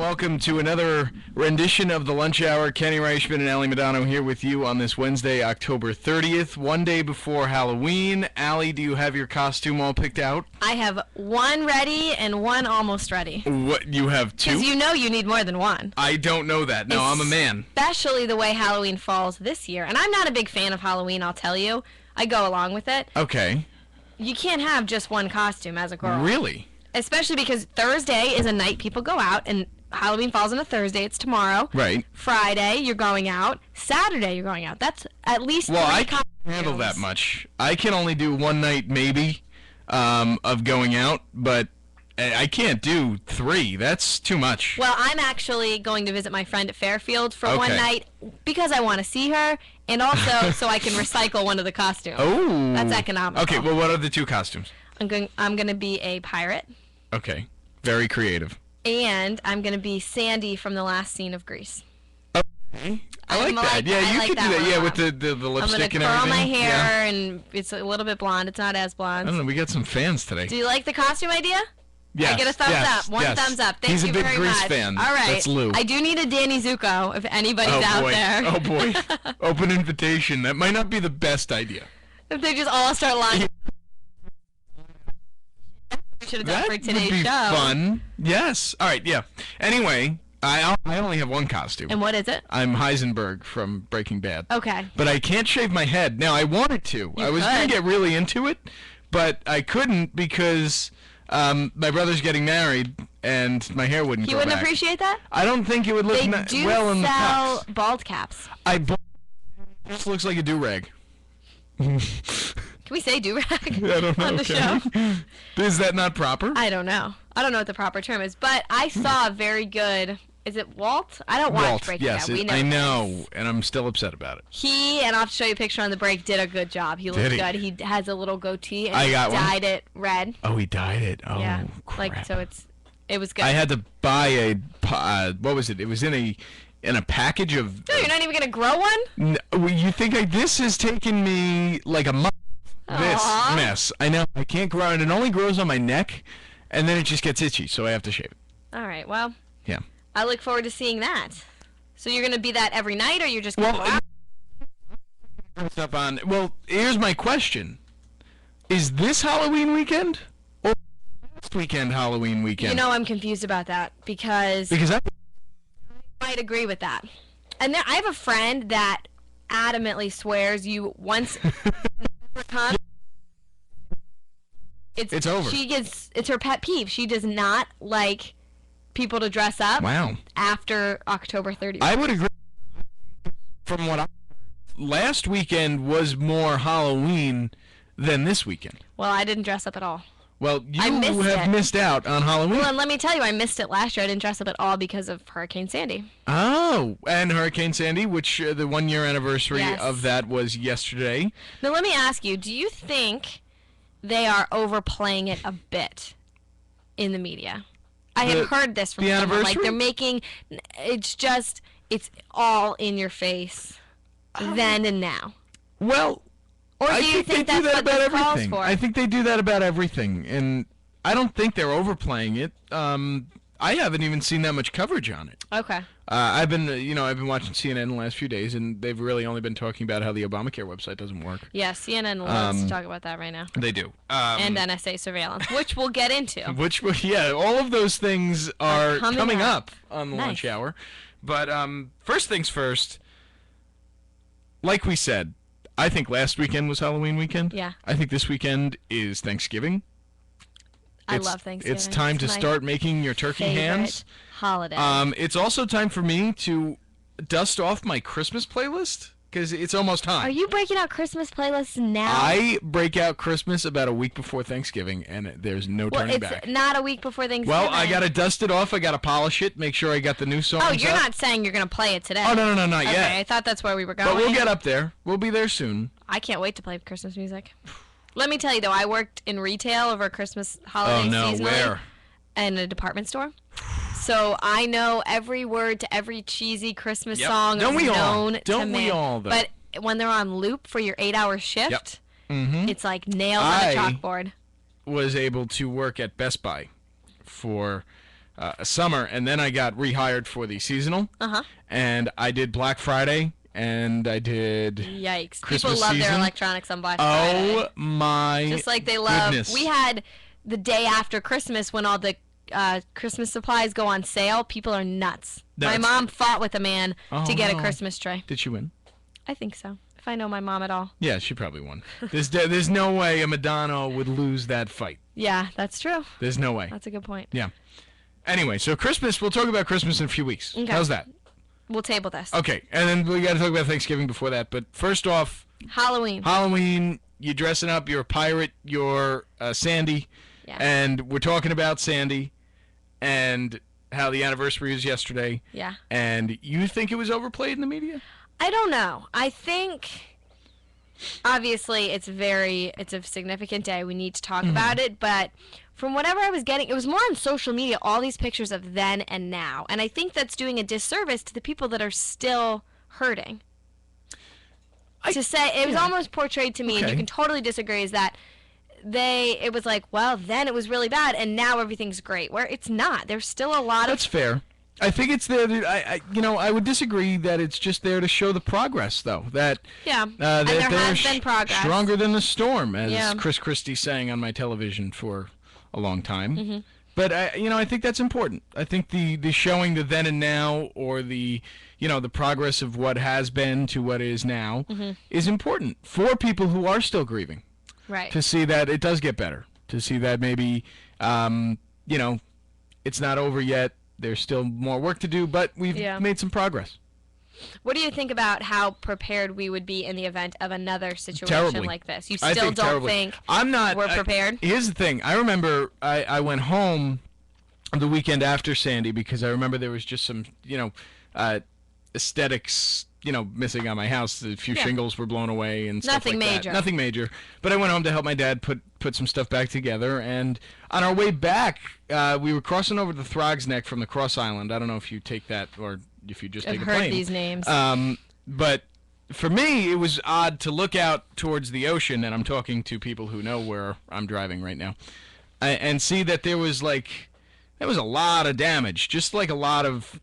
welcome to another rendition of the Lunch Hour. Kenny Reichman and Allie Madano here with you on this Wednesday, October 30th, one day before Halloween. Allie, do you have your costume all picked out? I have one ready and one almost ready. What, you have two? Because you know you need more than one. I don't know that. No, I'm a man. Especially the way Halloween falls this year. And I'm not a big fan of Halloween, I'll tell you. I go along with it. Okay. You can't have just one costume as a girl. Really? Especially because Thursday is a night people go out, and Halloween falls on a Thursday. It's tomorrow. Right. Friday, you're going out. Saturday, you're going out. That's at least well, three I can't handle that much. I can only do one night, maybe, of going out, but I can't do three. That's too much. Well, I'm actually going to visit my friend at Fairfield for Okay. one night because I want to see her, and also so I can recycle one of the costumes. Oh. That's economical. Okay, well, what are the two costumes? I'm going to be a pirate. Okay. Very creative. And I'm going to be Sandy from the last scene of Grease. Okay. I like that. Yeah, you could do that. Yeah, with the lipstick and everything. I'm going to curl my hair, Yeah. and it's a little bit blonde. It's not as I blonde. don't know. We got some fans today. Do you like the costume idea? Yes. I get a thumbs yes, up. One yes. thumbs up. Thank He's you a big very Grease much. fan. All right. That's Lou. I do need a Danny Zuko if anybody's out boy. there. Oh, boy. Open invitation. That might not be the best idea. If they just all start lying. Should have done That for today's would be show. fun. Yes. All right, yeah. Anyway, I only have one costume. And what is it? I'm Heisenberg from Breaking Bad. Okay. But I can't shave my head. Now, I wanted to. I was going could. to get really into it, but I couldn't because my brother's getting married and my hair wouldn't He grow wouldn't back. appreciate that? I don't think it would look They do well in the sell cups. bald caps. This looks like a do-rag. Can we say do-rag I don't know. on the show? Is that not proper? I don't know. I don't know what the proper term is, but I saw a very good. Is it Walt? I don't watch Walt, Breaking yes, Bad. We I this. know, and I'm still upset about it. He, and I'll have to show you a picture on the break, did a good job. He looked Did he? good. He has a little goatee, and I he got one. dyed it red. Oh, he dyed it. Oh, Yeah, crap. like so it was good. I had to buy a what was it? It was in a package of. No, you're not even gonna grow one? Well, you think this has taken me like a month? This Aw. mess. I know. I can't grow it. It only grows on my neck, and then it just gets itchy, so I have to shave it. All right. Well, Yeah. I look forward to seeing that. So you're gonna be that every night, or you're just gonna go out? Stuff on. Well, here's my question: is this Halloween weekend or next weekend Halloween weekend? You know, I'm confused about that because I might agree with that. And there, I have a friend that adamantly swears you once come, It's over. It's her pet peeve. She does not like people to dress up wow. after October 30th. I would agree. From what last weekend was more Halloween than this weekend. Well, I didn't dress up at all. Well, you I missed have it. missed out on Halloween. Well, and let me tell you, I missed it last year. I didn't dress up at all because of Hurricane Sandy. Oh, and Hurricane Sandy, which the 1 year anniversary Yes. of that was yesterday. Now, let me ask you, do you think they are overplaying it a bit in the media? I have heard this from the someone. Like, anniversary? they're making, it's all in your face then and now. Well, Or do I you think think they do that's that what about this calls everything. for? I think they do that about everything, and I don't think they're overplaying it. I haven't even seen that much coverage on it. Okay. I've been watching CNN the last few days, and they've really only been talking about how the Obamacare website doesn't work. Yeah, CNN loves to talk about that right now. They do. And NSA surveillance, which we'll get into. Which, yeah, all of those things are coming up up. on the Nice. lunch hour. But first things first, like we said, I think last weekend was Halloween weekend. Yeah. I think this weekend is Thanksgiving. I love Thanksgiving. It's time to my start making your turkey favorite hands. holiday. It's also time for me to dust off my Christmas playlist because it's almost time. Are you breaking out Christmas playlists now? I break out Christmas about a week before Thanksgiving, and there's no well, turning it's back. not a week before Thanksgiving. Well, I gotta dust it off. I gotta polish it. Make sure I got the new songs. Oh, you're up. not saying you're gonna play it today? Oh no, not okay, yet. I thought that's where we were going. But we'll get up there. We'll be there soon. I can't wait to play Christmas music. Let me tell you though, I worked in retail over Christmas holiday Oh no, seasonally where? in a department store. So I know every word to every cheesy Christmas Yep. song Don't we all? known to Don't we man. all, though? But when they're on loop for your 8-hour shift, Mm-hmm. it's like nails on a chalkboard. Was able to work at Best Buy for a summer, and then I got rehired for the seasonal. And I did Black Friday, and I did Yikes. Christmas People love season. their electronics on Black Friday. Oh my Just like they love. goodness. We had the day after Christmas when all the Christmas supplies go on sale. People are nuts. My Nuts. mom fought with a man Oh, to get a no. Christmas tree. Did she win? I think so. If I know my mom at all. Yeah, she probably won. There's no way a Madonna would lose that fight. Yeah, that's true. There's no way. That's a good point. Yeah. Anyway, so Christmas, we'll talk about Christmas in a few weeks. Okay. How's that? We'll table this. Okay, and then we got to talk about Thanksgiving before that. But first off, Halloween. Halloween, you're dressing up, you're a pirate, you're Sandy, Yeah. and we're talking about Sandy and how the anniversary was yesterday, Yeah. and you think it was overplayed in the media? I don't know. I think obviously it's a significant day. We need to talk about it, but from whatever I was getting, it was more on social media, all these pictures of then and now. And I think that's doing a disservice to the people that are still hurting. To say it was almost portrayed to me, and you Okay. can totally disagree, is that it was like, well, then it was really bad and now everything's great. Where it's not. There's still a lot That's of fair. I think it's there. I would disagree that it's just there to show the progress, though. That and that there they're has been progress. stronger than the storm, as Yeah. Chris Christie sang on my television for a long time. Mm-hmm. But I think that's important. I think the showing the then and now, or the the progress of what has been to what is now, is important for people who are still grieving. Right. To see that it does get better. To see that maybe it's not over yet. There's still more work to do, but we've made some progress. What do you think about how prepared we would be in the event of another situation Terribly. like this? You I still think don't terribly. think I'm not we're prepared? Here's the thing. I remember I went home the weekend after Sandy because I remember there was just some aesthetics missing on my house. A few shingles were blown away and stuff Nothing like major. that. Nothing major. But I went home to help my dad put some stuff back together. And on our way back, we were crossing over the Throgs Neck from the Cross Island. I don't know if you take that or if you just I've take a heard plane. these names. But for me, it was odd to look out towards the ocean, and I'm talking to people who know where I'm driving right now, and see that there was a lot of damage, just like a lot of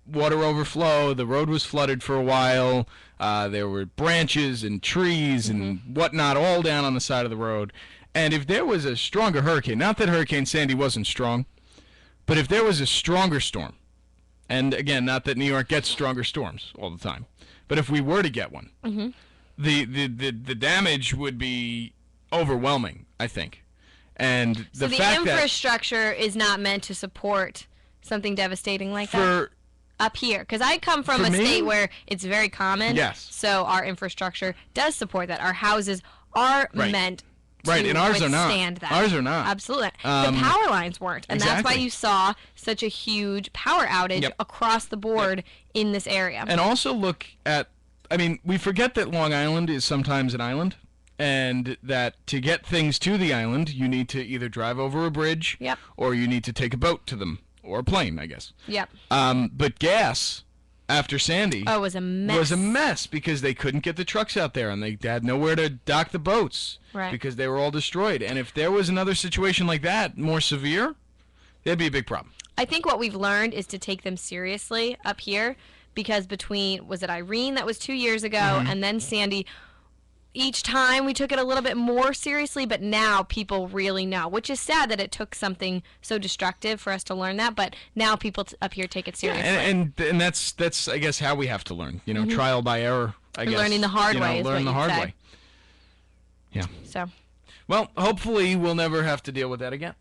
water overflow. The road was flooded for a while. There were branches and trees and whatnot all down on the side of the road. And if there was a stronger hurricane, not that Hurricane Sandy wasn't strong, but if there was a stronger storm, and again, not that New York gets stronger storms all the time, but if we were to get one, the damage would be overwhelming, I think. And so the the fact infrastructure is not meant to support something devastating like that for up here. Because I come from For a me? state where it's very common. Yes. So our infrastructure does support that. Our houses are Right. meant Right, to and ours are not. withstand that. Ours are not. Absolutely. The power lines weren't. And that's why exactly. you saw such a huge power outage Yep. across the board in this area. And also look at, we forget that Long Island is sometimes an island, and that to get things to the island, you need to either drive over a bridge, Yep. or you need to take a boat to them, or a plane, I guess. Yep. But gas, after Sandy, Oh, it was a mess. was a mess because they couldn't get the trucks out there, and they had nowhere to dock the boats Right. because they were all destroyed. And if there was another situation like that, more severe, that'd be a big problem. I think what we've learned is to take them seriously up here, because was it Irene that was 2 years ago, Mm-hmm. and then Sandy, each time we took it a little bit more seriously, but now people really know, which is sad that it took something so destructive for us to learn that, but now people up here take it seriously. And that's I guess how we have to learn. Trial by error. I guess learning the hard way is learn what the you'd hard say. way. Yeah. So Well, hopefully we'll never have to deal with that again.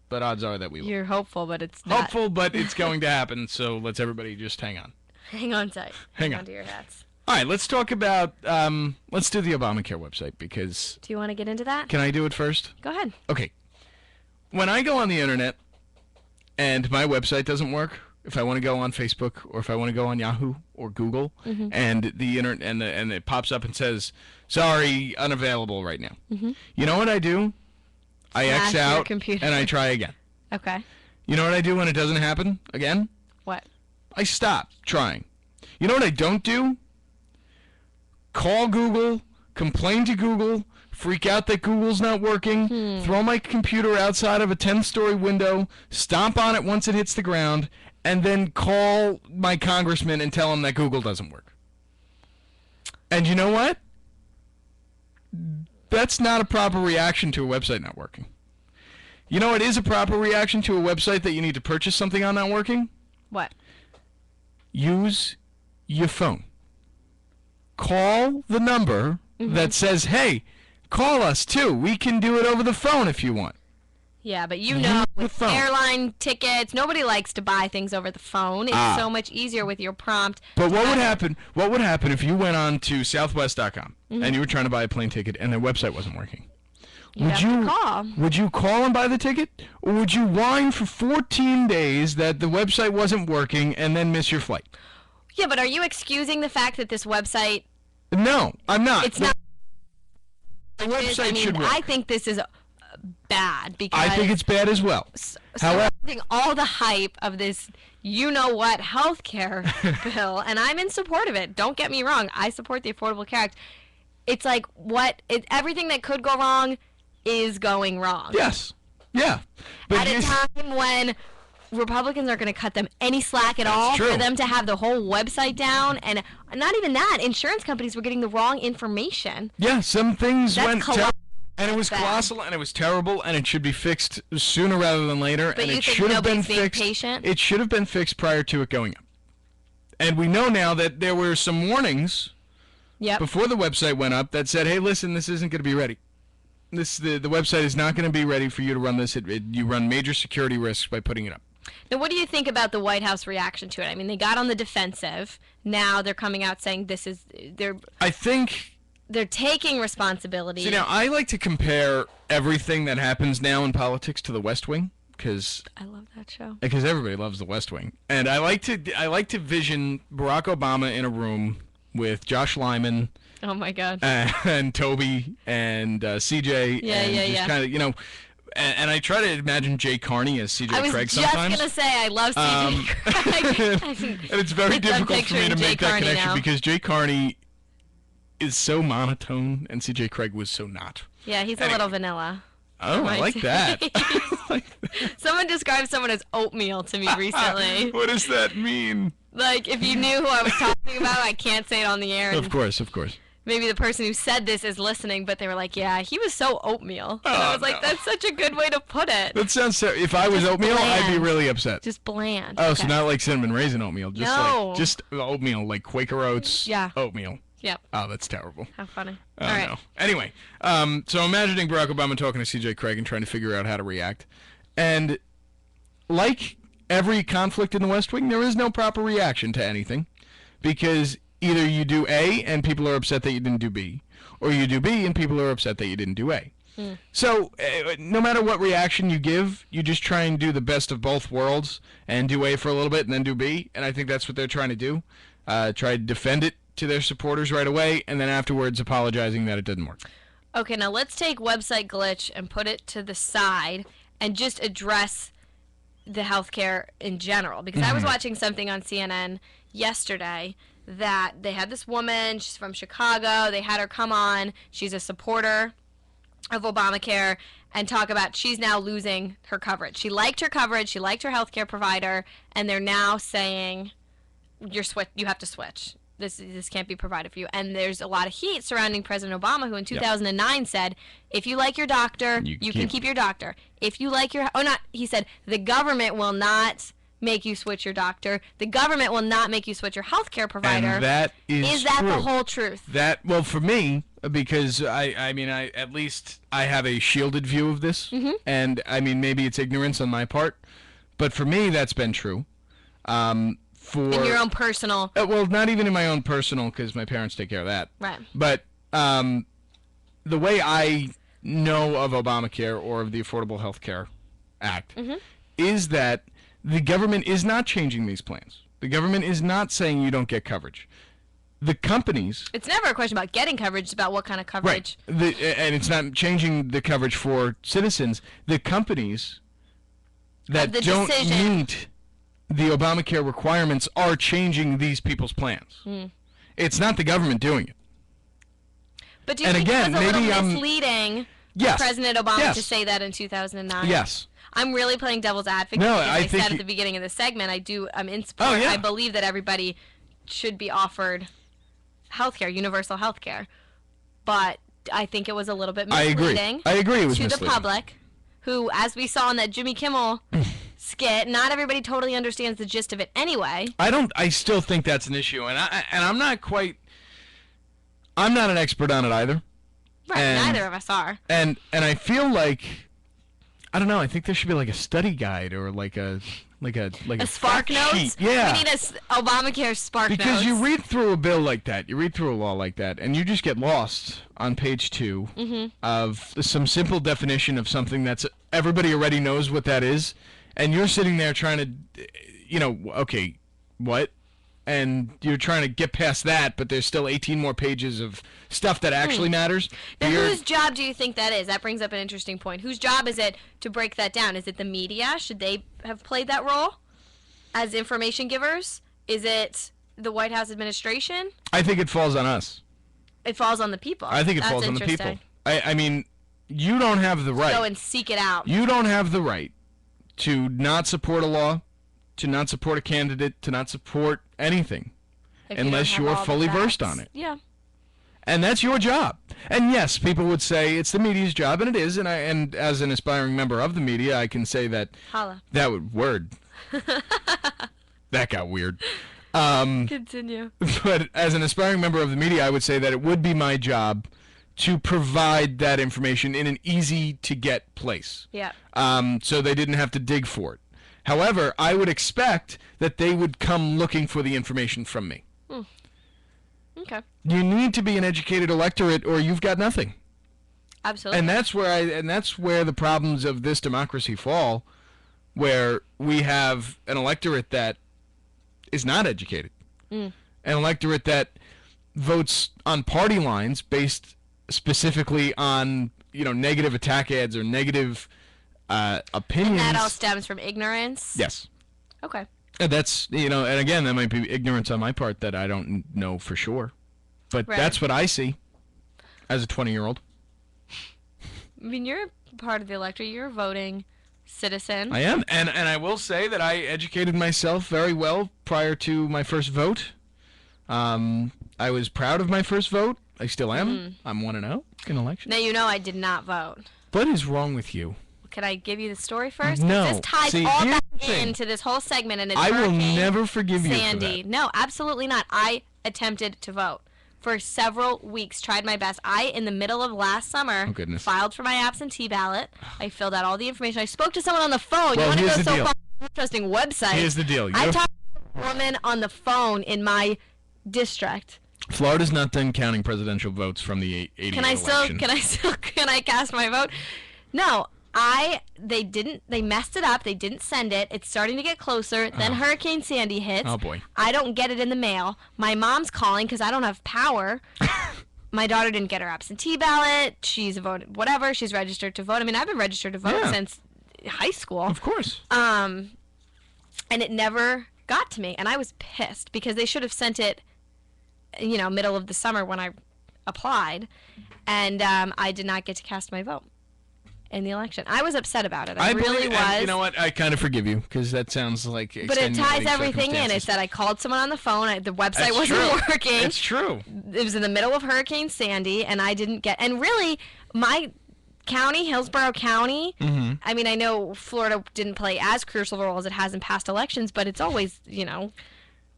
But odds are that we will. you're hopeful, but it's not. Hopeful, but it's going to happen. So let's everybody just hang on. Hang on tight. Hang on. to your hats. All right, let's talk about. Let's do the Obamacare website because Do you want to get into that? can I do it first? Go ahead. Okay. When I go on the internet and my website doesn't work, if I want to go on Facebook or if I want to go on Yahoo or Google, and the internet and it pops up and says, "Sorry, unavailable right now." You know what I do? I Flash X your out computer. and I try again. Okay. You know what I do when it doesn't happen again? What? I stop trying. You know what I don't do? Call Google, complain to Google, freak out that Google's not working, throw my computer outside of a 10-story window, stomp on it once it hits the ground, and then call my congressman and tell him that Google doesn't work. And you know what? That's not a proper reaction to a website not working. You know what is a proper reaction to a website that you need to purchase something on not working? What? Use your phone. Call the number that says, hey, call us too. We can do it over the phone if you want. Yeah, but you know, the with phone. airline tickets, nobody likes to buy things over the phone. It's so much easier with your prompt. But what would happen? What would happen if you went on to Southwest.com and you were trying to buy a plane ticket and their website wasn't working? You'd have to call. Would you call and buy the ticket, or would you whine for 14 days that the website wasn't working and then miss your flight? Yeah, but are you excusing the fact that this website? No, I'm not. It's not. The website should work. I think this is bad because I think it's bad as well. However, surrounding all the hype of this, you know what, healthcare bill, and I'm in support of it. Don't get me wrong. I support the Affordable Care Act. It's like everything that could go wrong is going wrong. yes, yeah. But At a time when Republicans aren't going to cut them any slack at all true. for them to have the whole website down, and not even that, insurance companies were getting the wrong information. yeah, some things That's went colossal. and it was bad. colossal, and it was terrible, and it should be fixed sooner rather than later. But and you it think should have been nobody's being fixed. patient? It should have been fixed prior to it going up. And we know now that there were some warnings Yep. before the website went up that said, "Hey, listen, this isn't going to be ready. The website is not going to be ready for you to run this. You run major security risks by putting it up." Now, what do you think about the White House reaction to it? I mean, they got on the defensive. Now they're coming out saying I think. they're taking responsibility. See, now I like to compare everything that happens now in politics to The West Wing because I love that show. everybody loves The West Wing, and I like to vision Barack Obama in a room with Josh Lyman. Oh my God. And Toby and CJ. Yeah, and yeah, just yeah. kind of, and I try to imagine Jay Carney as CJ I was Craig just sometimes. gonna say I love CJ Craig. And it's very difficult for me to picturing Jay make that Carney connection now. because Jay Carney is so monotone and CJ Craig was so not. Yeah, he's a little vanilla. Oh, I Right. like that. Someone described someone as oatmeal to me recently. What does that mean? Like, if you knew who I was talking about, I can't say it on the air. Of And course. maybe the person who said this is listening, but they were like, yeah, he was so oatmeal. And I Oh, was like, no. that's such a good way to put it. That sounds so. If I was Just oatmeal, I'd be bland. really upset. Just bland. Oh, so Okay. not like cinnamon raisin oatmeal, just No. like just oatmeal, like Quaker Oats Yeah. oatmeal. Yep. Oh, that's terrible. How funny. Oh, All right. no. Anyway, so imagining Barack Obama talking to CJ Craig and trying to figure out how to react. And like every conflict in the West Wing, there is no proper reaction to anything because either you do A and people are upset that you didn't do B, or you do B and people are upset that you didn't do A. So no matter what reaction you give, you just try and do the best of both worlds and do A for a little bit and then do B. And I think that's what they're trying to do. Try to defend it to their supporters right away, and then afterwards apologizing that it didn't work. Okay, now let's take website glitch and put it to the side and just address the healthcare in general. Because I was watching something on CNN yesterday that they had this woman, she's from Chicago, they had her come on, she's a supporter of Obamacare, and talk about she's now losing her coverage. She liked her coverage, she liked her healthcare provider, and they're now saying you have to switch. This can't be provided for you. And there's a lot of heat surrounding President Obama, who in 2009 said, if you like your doctor, you can keep your doctor. If you like he said, the government will not make you switch your doctor. The government will not make you switch your healthcare provider. And that is that true. the whole truth? Well, for me, because I at least I have a shielded view of this, and I mean maybe it's ignorance on my part, but for me that's been true. In your own personal... well, not even in my own personal, because my parents take care of that. Right. But the way I know of Obamacare or of the Affordable Health Care Act is that the government is not changing these plans. The government is not saying you don't get coverage. The companies... It's never a question about getting coverage, it's about what kind of coverage. Right. And it's not changing the coverage for citizens. The companies that the don't decision. meet the Obamacare requirements are changing these people's plans. It's not the government doing it. But do you And think again, it was a maybe little I'm misleading yes, for President Obama yes, to say that in 2009? yes. I'm really playing devil's advocate No, because I I think said you- at the beginning of the segment, I'm in support. Oh, yeah. I believe that everybody should be offered healthcare, universal healthcare. But I think it was a little bit I misleading agree. I agree. It was to the misleading. public, who, as we saw in that Jimmy Kimmel skit, not everybody totally understands the gist of it anyway. I still think that's an issue, and I'm not quite. I'm not an expert on it either. Right, And- neither of us are. And I feel like I don't know. I think there should be like a study guide or like a A Spark fact Notes? sheet. Yeah. We need a Obamacare Spark Notes. Because you read through a bill like that, you read through a law like that, and you just get lost on page 2 Mm-hmm. of some simple definition of something that's everybody already knows what that is, and you're sitting there trying to, okay, what? And you're trying to get past that, but there's still 18 more pages of stuff that actually matters. Now, You're- whose job do you think that is? That brings up an interesting point. Whose job is it to break that down? Is it the media? Should they have played that role as information givers? Is it the White House administration? I think it falls on us. It falls on the people. I think it That's falls on the people. interesting. I mean, you don't have the right. Go and seek it out. You don't have the right to not support a law, to not support a candidate, to not support anything, if you don't unless have you're all the fully versed facts. on it. Yeah. And that's your job. And yes, people would say it's the media's job, and it is. And as an aspiring member of the media, I can say that Holla. that would word. That got weird. Continue. But as an aspiring member of the media, I would say that it would be my job to provide that information in an easy-to-get place. Yeah. So they didn't have to dig for it. However, I would expect that they would come looking for the information from me. Okay. You need to be an educated electorate, or you've got nothing. Absolutely. And that's where the problems of this democracy fall, where we have an electorate that is not educated, an electorate that votes on party lines based specifically on negative attack ads or negative opinions. And that all stems from ignorance? Yes. Okay. And that's, and again, that might be ignorance on my part that I don't know for sure. But Right. that's what I see as a 20-year-old. I mean, you're part of the electorate. You're a voting citizen. I am. And I will say that I educated myself very well prior to my first vote. I was proud of my first vote. I still am. I'm 1-0 in elections. Now, you know I did not vote. What is wrong with you? Can I give you the story first? 'Cause No. This ties See, all here's back the thing. into this whole segment, and it's I will Hurricane never forgive you for Sandy. that. No, absolutely not. I attempted to vote for several weeks, tried my best. In the middle of last summer, Oh, goodness. filed for my absentee ballot. I filled out all the information. I spoke to someone on the phone. Well, you want to here's go the so deal. far? Interesting website. Here's the deal. I You're- talked to a woman on the phone in my district. Florida's not done counting presidential votes from the 88 Can I cast my vote? No, they messed it up. They didn't send it. It's starting to get closer. Then Hurricane Sandy hits. Oh, boy. I don't get it in the mail. My mom's calling because I don't have power. My daughter didn't get her absentee ballot. She's voted, whatever. She's registered to vote. I mean, I've been registered to vote Yeah. since high school. Of course. And it never got to me. And I was pissed because they should have sent it, middle of the summer when I applied. And I did not get to cast my vote in the election. I was upset about it. I really was. And you know what? I kind of forgive you because that sounds like But it ties extenuating everything in. It's circumstances. that I called someone on the phone. The website That's wasn't true. working. It's true. It was in the middle of Hurricane Sandy, and I didn't get. And really, my county, Hillsborough County. Mm-hmm. I mean, I know Florida didn't play as crucial a role as it has in past elections, but it's always,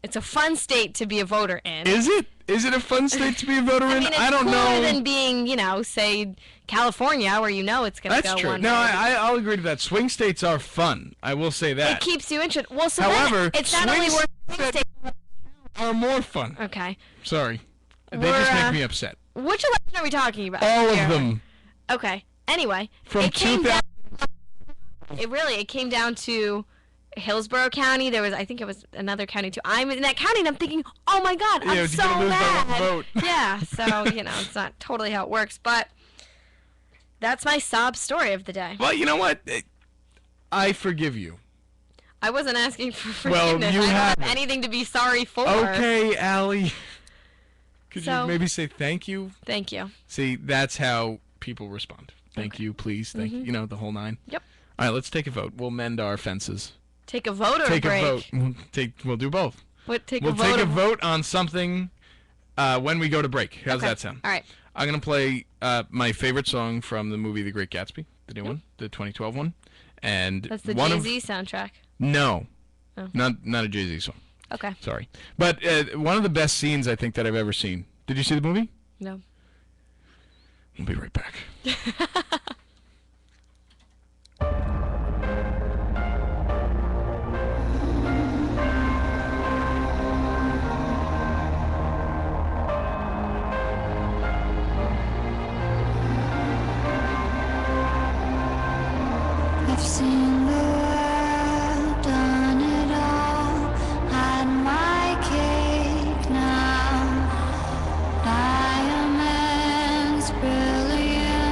it's a fun state to be a voter in. Is it? Is it a fun state to be a voter I in? mean, it's I don't cooler know. than being, say, California, where it's going to That's go true. one No, way. I'll agree to that. Swing states are fun. I will say that. It keeps you interested. Well, so However, then it's not only swing worth states are more fun. Okay. Sorry. They We're, just make me upset. Which election are we talking about? All here? of them. Okay. Anyway, From it came down. 2000. It came down to Hillsborough County. I think it was another county too. I'm in that county, and I'm thinking, oh my God, I'm Yeah, so you're gonna lose by one mad. vote. Yeah. So it's not totally how it works, but that's my sob story of the day. Well, you know what? I forgive you. I wasn't asking for Well, forgiveness. you I don't have haven't. anything to be sorry for. Okay, Allie. Could So- you maybe say thank you? Thank you. See, that's how people respond. Thank Okay. you, please, thank you. You know, the whole nine. Yep. All right, let's take a vote. We'll mend our fences. Take a vote or Take a break? a vote. We'll do both. What? Take We'll a vote. take a or- vote on something when we go to break. How's Okay. that sound? All right. I'm gonna play my favorite song from the movie The Great Gatsby, the new one, the 2012 one, and That's the one Jay-Z soundtrack. no, Oh. not a Jay-Z song. Okay. Sorry, but one of the best scenes I think that I've ever seen. Did you see the movie? No. We'll be right back. I've seen the